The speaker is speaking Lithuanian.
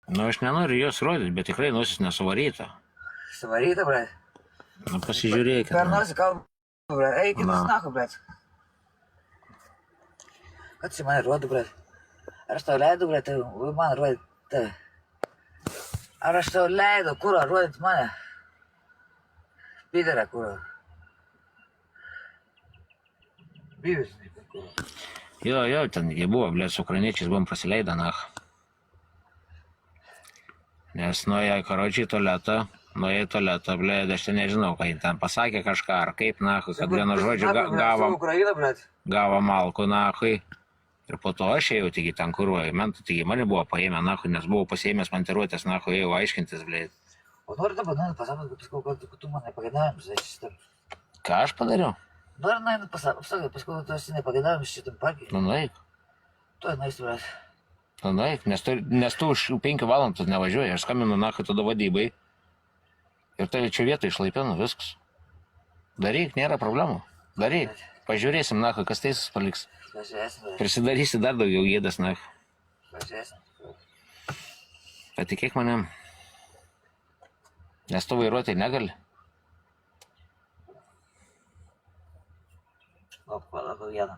Nu, aš nenoriu jos rodyti, bet tikrai nosis nesuvaryta. Suvaryta, blet. Nu, pasižiūrėkit. Per nosį kalba, blet. Eikit Na. snaku, blet. Kad čia mane rodo, blet? Ar aš tau leidau, blet, man rodyti tave? Ar aš tau leidau, kurą, rodyti mane? Piderą, kurą. Byvis, kurą. Jo, ten jie buvo, blėt, su ukrainiečiais buvom prasileidę, nach. Nes nuėjo, karočiai, nuėjo į tualetą, blėt, aš ten nežinau, ką jį ten pasakė kažką, ar kaip, nach, kad vienu žodžiu gavo malkų, nach. Ir po to aš ėjau, taigi ten kuruoju, taigi mane buvo paėmę, nach, nes buvau pasiėmęs mantiruotės, nach, ėjau aiškintis, blėt. O nori dabar, pasakot, kad tu mane pagėdavimus, šitam. Ką aš padariau? Nori, pasakot, paskui tu esi nepagėdavimus šitam parkį. Nu, nueik. Tu nueisi, blet. Nu, nueik, nes tu už 5 valandų nevažiuoji, aš skambinu, nach, tada vadybai. Ir tai čia vietą išlaipinu, viskas. Daryk, nėra problemų. Daryk. Pažiūrėsim, nach, kas teisės paliks. Pažiūrėsim, blet. Prisidarysi dar daugiau gėdas, nach. Pažiūrėsim. Patikėk manim. Nes tu vairuoti negali. O, palauk vieną.